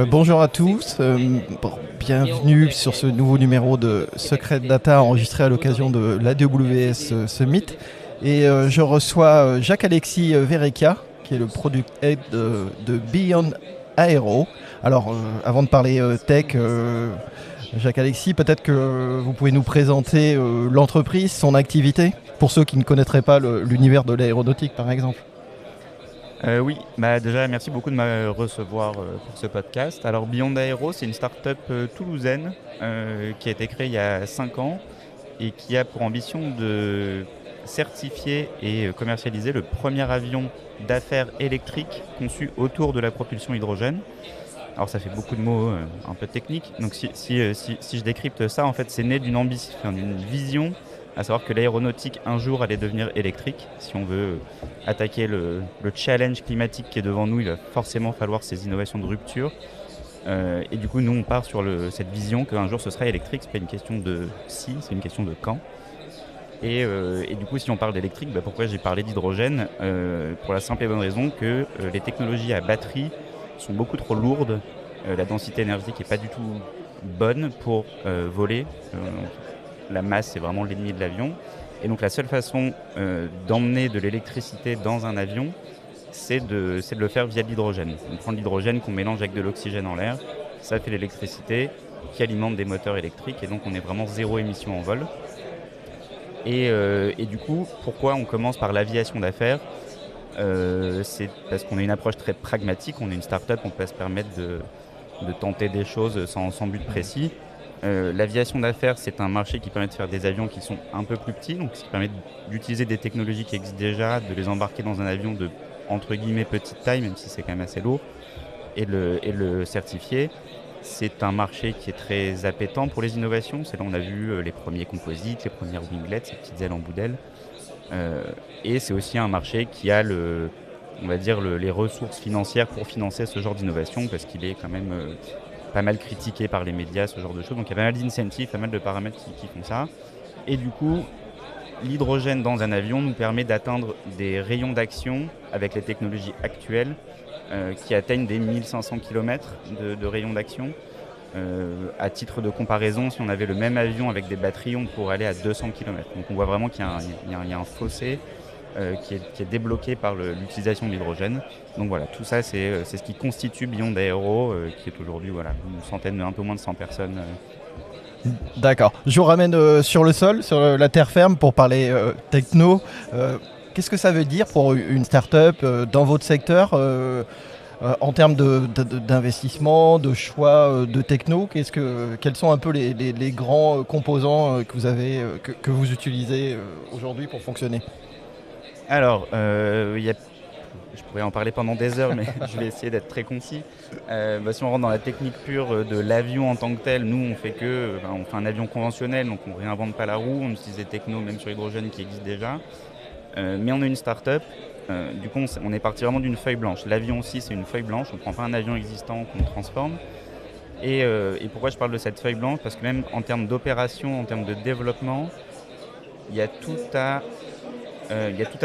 Bonjour à tous, bienvenue sur ce nouveau numéro de Secret Data enregistré à l'occasion de l'AWS Summit. Et je reçois Jacques-Alexis Verreca, qui est le Product Head de Beyond Aero. Alors, avant de parler tech, Jacques-Alexis, peut-être que vous pouvez nous présenter l'entreprise, son activité, pour ceux qui ne connaîtraient pas l'univers de l'aéronautique, par exemple. Oui, déjà merci beaucoup de me recevoir pour ce podcast. Alors Beyond Aero, c'est une start-up toulousaine qui a été créée il y a 5 ans et qui a pour ambition de certifier et commercialiser le premier avion d'affaires électrique conçu autour de la propulsion hydrogène. Alors ça fait beaucoup de mots un peu techniques, donc si je décrypte ça, en fait c'est né d'une ambition, d'une vision, à savoir que l'aéronautique un jour allait devenir électrique. Si on veut attaquer le challenge climatique qui est devant nous, il va forcément falloir ces innovations de rupture. Et du coup nous on part sur cette vision qu'un jour ce sera électrique. C'est pas une question de si, c'est une question de quand. Et du coup, si on parle d'électrique, pourquoi j'ai parlé d'hydrogène Pour la simple et bonne raison que les technologies à batterie sont beaucoup trop lourdes. La densité énergétique n'est pas du tout bonne pour voler. La masse, c'est vraiment l'ennemi de l'avion. Et donc la seule façon d'emmener de l'électricité dans un avion, c'est de le faire via de l'hydrogène. On prend de l'hydrogène qu'on mélange avec de l'oxygène en l'air, ça fait l'électricité qui alimente des moteurs électriques, et donc on est vraiment zéro émission en vol. Et du coup, pourquoi on commence par l'aviation d'affaires C'est parce qu'on a une approche très pragmatique, on est une start-up, on peut se permettre de tenter des choses sans but précis. L'aviation d'affaires, c'est un marché qui permet de faire des avions qui sont un peu plus petits, donc qui permet d'utiliser des technologies qui existent déjà, de les embarquer dans un avion de entre guillemets petite taille, même si c'est quand même assez lourd, et le certifier. C'est un marché qui est très appétant pour les innovations. C'est là où on a vu les premiers composites, les premières winglets, ces petites ailes en bout d'aile. Et c'est aussi un marché qui a on va dire les ressources financières pour financer ce genre d'innovation, parce qu'il est quand même pas mal critiqué par les médias, ce genre de choses. Donc il y a pas mal d'incentives, pas mal de paramètres qui font ça. Et du coup, l'hydrogène dans un avion nous permet d'atteindre des rayons d'action avec les technologies actuelles qui atteignent des 1500 km de rayons d'action. À titre de comparaison, si on avait le même avion avec des batteries, on pourrait aller à 200 km. Donc on voit vraiment qu'il y a un fossé qui est débloqué par l'utilisation de l'hydrogène. Donc voilà, tout ça c'est ce qui constitue Beyond Aero, qui est aujourd'hui une centaine, un peu moins de 100 personnes. D'accord. Je vous ramène sur le sol, sur la terre ferme, pour parler techno. Qu'est-ce que ça veut dire pour une start-up dans votre secteur en termes d'investissement, de choix de techno? Quels sont un peu les grands composants que vous utilisez aujourd'hui pour fonctionner? Alors, je pourrais en parler pendant des heures, mais je vais essayer d'être très concis. Si on rentre dans la technique pure de l'avion en tant que tel, nous on fait un avion conventionnel, donc on réinvente pas la roue, on utilise des technos même sur hydrogène qui existent déjà. Mais on est une start-up, du coup on est parti vraiment d'une feuille blanche. L'avion aussi c'est une feuille blanche, on ne prend pas un avion existant qu'on transforme. Et pourquoi je parle de cette feuille blanche? Parce que même en termes d'opération, en termes de développement, il y a tout à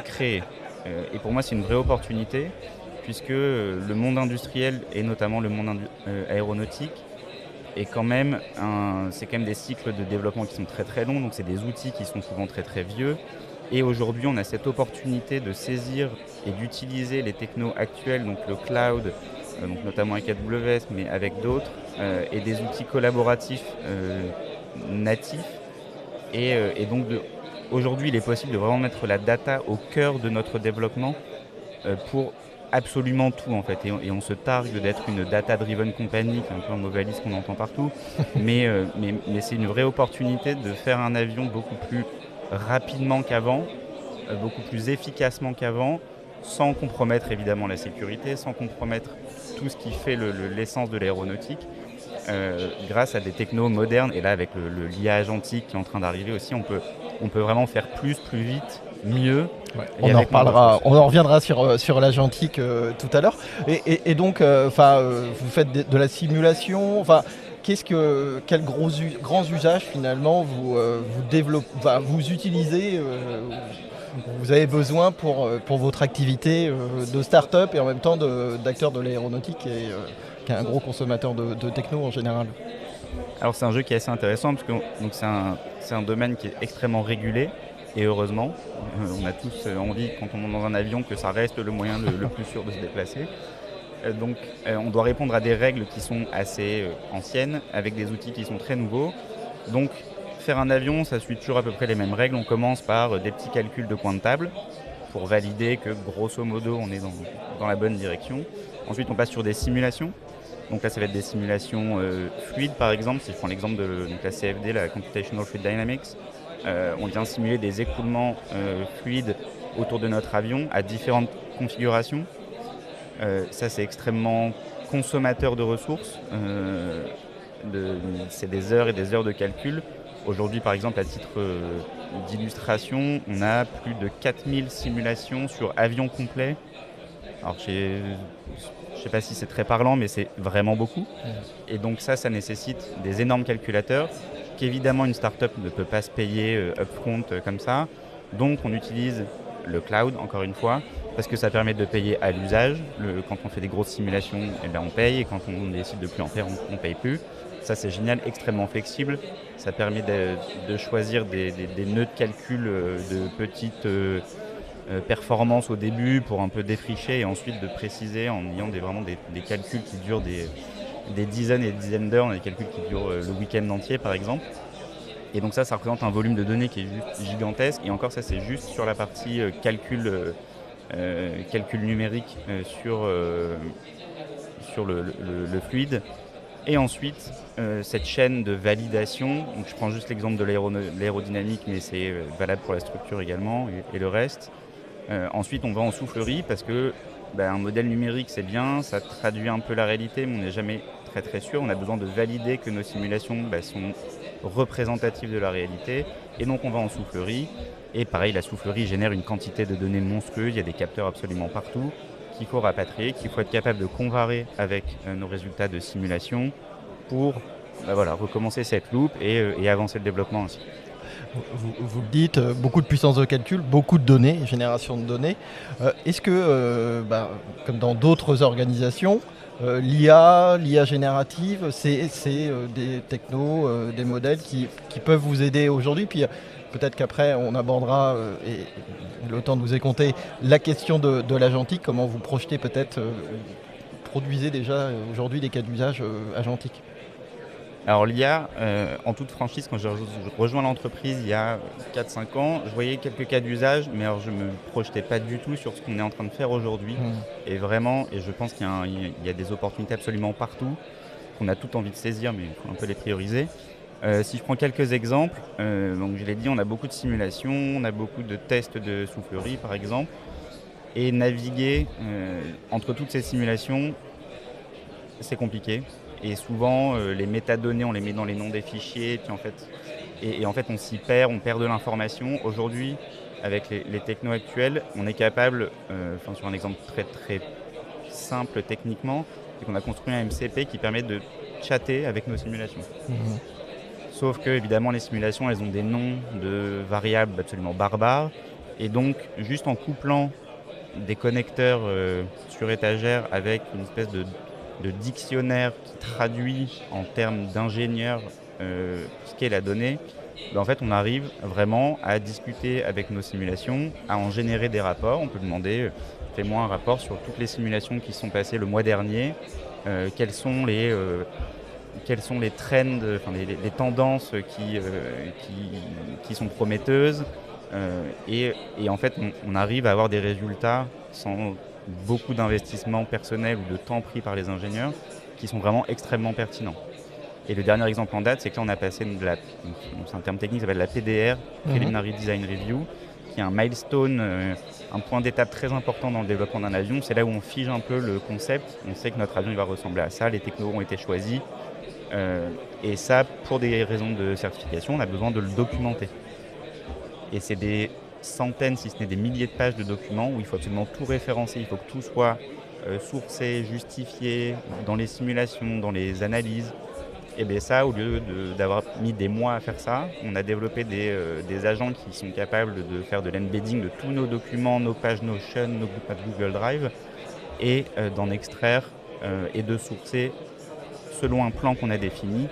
créer. Et pour moi, c'est une vraie opportunité, puisque le monde industriel, et notamment le monde aéronautique, c'est quand même des cycles de développement qui sont très très longs, donc c'est des outils qui sont souvent très très vieux. Et aujourd'hui, on a cette opportunité de saisir et d'utiliser les technos actuels, donc le cloud, donc notamment avec AWS, mais avec d'autres, et des outils collaboratifs natifs. Et donc aujourd'hui, il est possible de vraiment mettre la data au cœur de notre développement pour absolument tout en fait. Et on se targue d'être une data-driven company, qui est un peu un mauvais liste qu'on entend partout. mais c'est une vraie opportunité de faire un avion beaucoup plus rapidement qu'avant, beaucoup plus efficacement qu'avant, sans compromettre évidemment la sécurité, sans compromettre tout ce qui fait l'essence de l'aéronautique. Grâce à des technos modernes, et là avec l'IA agentique qui est en train d'arriver aussi, on peut vraiment faire plus vite, mieux. Ouais. On en reviendra sur l'agentique tout à l'heure. Et donc, vous faites de la simulation. Quels grands usages finalement vous utilisez, vous avez besoin pour votre activité de start-up et en même temps d'acteur de l'aéronautique qui est un gros consommateur de techno en général. Alors c'est un jeu qui est assez intéressant parce que c'est un domaine qui est extrêmement régulé et heureusement, on a tous envie quand on monte dans un avion que ça reste le moyen le plus sûr de se déplacer. Donc on doit répondre à des règles qui sont assez anciennes avec des outils qui sont très nouveaux. Donc faire un avion, ça suit toujours à peu près les mêmes règles. On commence par des petits calculs de points de table pour valider que grosso modo on est dans la bonne direction. Ensuite on passe sur des simulations. Donc là, ça va être des simulations fluides, par exemple. Si je prends l'exemple de la CFD, la Computational Fluid Dynamics, on vient simuler des écoulements fluides autour de notre avion à différentes configurations. Ça, c'est extrêmement consommateur de ressources. C'est des heures et des heures de calcul. Aujourd'hui, par exemple, à titre d'illustration, on a plus de 4000 simulations sur avion complet. Alors, je ne sais pas si c'est très parlant, mais c'est vraiment beaucoup. Et donc ça nécessite des énormes calculateurs qu'évidemment une start-up ne peut pas se payer upfront comme ça. Donc on utilise le cloud, encore une fois, parce que ça permet de payer à l'usage. Quand on fait des grosses simulations, eh bien, on paye, et quand on décide de plus en faire, on ne paye plus. Ça, c'est génial, extrêmement flexible. Ça permet de choisir des nœuds de calcul de petites performances au début pour un peu défricher et ensuite de préciser en ayant vraiment des calculs qui durent des dizaines et des dizaines d'heures, des calculs qui durent le week-end entier, par exemple. Et donc ça représente un volume de données qui est juste gigantesque. Et encore, ça, c'est juste sur la partie calcul numérique sur le fluide. Et ensuite, cette chaîne de validation, donc je prends juste l'exemple de l'aérodynamique, mais c'est valable pour la structure également et le reste. Ensuite, on va en soufflerie parce que un modèle numérique, c'est bien, ça traduit un peu la réalité, mais on n'est jamais très très sûr. On a besoin de valider que nos simulations sont représentatives de la réalité. Et donc, on va en soufflerie. Et pareil, la soufflerie génère une quantité de données monstrueuse. Il y a des capteurs absolument partout qu'il faut rapatrier, qu'il faut être capable de comparer avec nos résultats de simulation pour recommencer cette loupe et avancer le développement ainsi. Vous le dites, beaucoup de puissance de calcul, beaucoup de données, génération de données. Est-ce que, comme dans d'autres organisations, l'IA générative, c'est des technos, des modèles qui peuvent vous aider aujourd'hui? Puis peut-être qu'après, on abordera, et le temps nous est compté, la question de l'agentique, comment vous projetez peut-être, produisez déjà aujourd'hui des cas d'usage agentiques. Alors l'IA, en toute franchise, quand j'ai rejoint l'entreprise il y a 4-5 ans, je voyais quelques cas d'usage, mais alors je ne me projetais pas du tout sur ce qu'on est en train de faire aujourd'hui. Et vraiment, je pense qu'il y a des opportunités absolument partout, qu'on a tout envie de saisir, mais il faut un peu les prioriser. Si je prends quelques exemples, donc je l'ai dit, on a beaucoup de simulations, on a beaucoup de tests de soufflerie par exemple, et naviguer entre toutes ces simulations, c'est compliqué. Et souvent, les métadonnées, on les met dans les noms des fichiers, puis en fait, on s'y perd, on perd de l'information. Aujourd'hui, avec les technos actuels, on est capable, sur un exemple très très simple techniquement, c'est qu'on a construit un MCP qui permet de chatter avec nos simulations. Sauf que, évidemment, les simulations, elles ont des noms de variables absolument barbares. Et donc, juste en couplant des connecteurs sur étagère avec une espèce de dictionnaire qui traduit en termes d'ingénieur ce qu'est la donnée, en fait on arrive vraiment à discuter avec nos simulations, à en générer des rapports. On peut demander fais-moi un rapport sur toutes les simulations qui sont passées le mois dernier, quels sont les trends, les tendances qui sont prometteuses, et en fait on arrive à avoir des résultats sans beaucoup d'investissements personnels ou de temps pris par les ingénieurs qui sont vraiment extrêmement pertinents. Et le dernier exemple en date, c'est que là on a passé c'est un terme technique, ça s'appelle la PDR, Preliminary Design Review, qui est un milestone, un point d'étape très important dans le développement d'un avion. C'est là où on fige un peu le concept, on sait que notre avion il va ressembler à ça, les technos ont été choisis, et ça, pour des raisons de certification, on a besoin de le documenter. Et c'est des centaines, si ce n'est des milliers de pages de documents où il faut absolument tout référencer, il faut que tout soit sourcé, justifié dans les simulations, dans les analyses. Et bien ça, au lieu d'avoir mis des mois à faire ça, on a développé des agents qui sont capables de faire de l'embedding de tous nos documents, nos pages Notion, nos pages Google Drive, et d'en extraire et de sourcer selon un plan qu'on a défini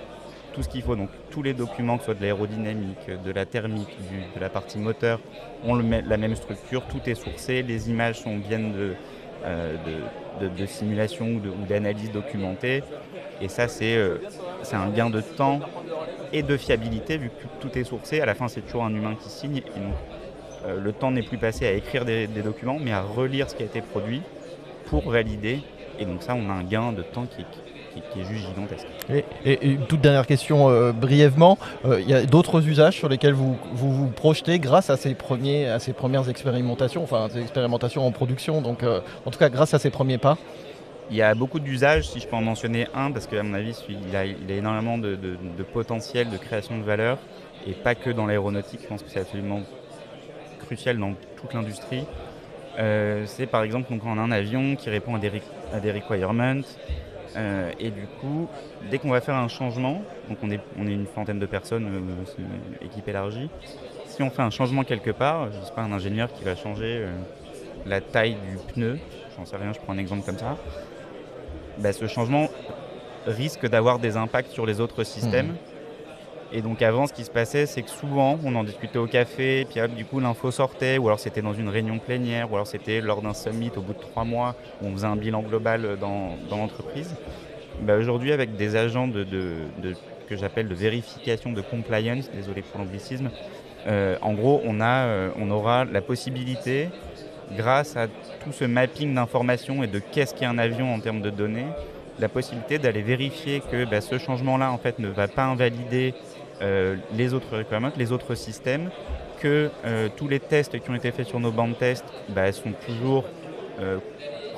tout ce qu'il faut. Donc tous les documents, que ce soit de l'aérodynamique, de la thermique, de la partie moteur, ont la même structure, tout est sourcé, les images viennent de simulation ou d'analyse documentée. Et ça, c'est un gain de temps et de fiabilité, vu que tout est sourcé. À la fin, c'est toujours un humain qui signe. Et donc, le temps n'est plus passé à écrire des documents, mais à relire ce qui a été produit pour valider. Et donc ça, on a un gain de temps qui est juste gigantesque. Et une toute dernière question, brièvement, il y a d'autres usages sur lesquels vous projetez grâce à ces premières expérimentations, enfin ces expérimentations en production, donc en tout cas grâce à ces premiers pas? Il y a beaucoup d'usages, si je peux en mentionner un, parce qu'à mon avis, il a énormément de potentiel de création de valeur, et pas que dans l'aéronautique. Je pense que c'est absolument crucial dans toute l'industrie. C'est par exemple donc, on a un avion qui répond à des requirements, et du coup, dès qu'on va faire un changement, donc on est une centaine de personnes, équipe élargie, si on fait un changement quelque part, je ne sais pas, un ingénieur qui va changer la taille du pneu, j'en sais rien, je prends un exemple comme ça, ce changement risque d'avoir des impacts sur les autres systèmes. Et donc avant, ce qui se passait, c'est que souvent, on en discutait au café, puis du coup, l'info sortait, ou alors c'était dans une réunion plénière, ou alors c'était lors d'un summit au bout de 3 mois, où on faisait un bilan global dans l'entreprise. Aujourd'hui, avec des agents que j'appelle de vérification de compliance, désolé pour l'anglicisme, en gros, on aura la possibilité, grâce à tout ce mapping d'informations et de qu'est-ce qu'est un avion en termes de données, la possibilité d'aller vérifier que ce changement-là en fait ne va pas invalider les autres requirements, les autres systèmes, que tous les tests qui ont été faits sur nos bancs de tests sont toujours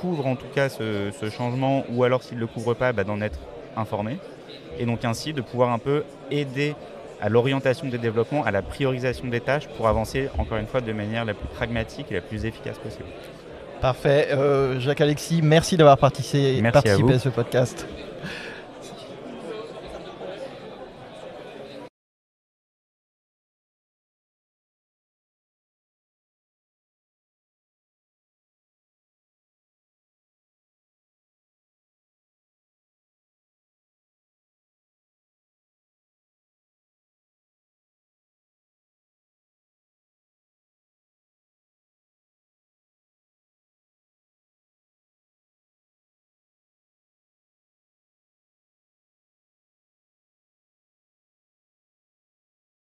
couvrent en tout cas ce changement, ou alors s'ils ne le couvrent pas, d'en être informés, et donc ainsi de pouvoir un peu aider à l'orientation des développements, à la priorisation des tâches pour avancer encore une fois de manière la plus pragmatique et la plus efficace possible. Parfait. Jacques-Alexis, merci d'avoir participé à ce podcast.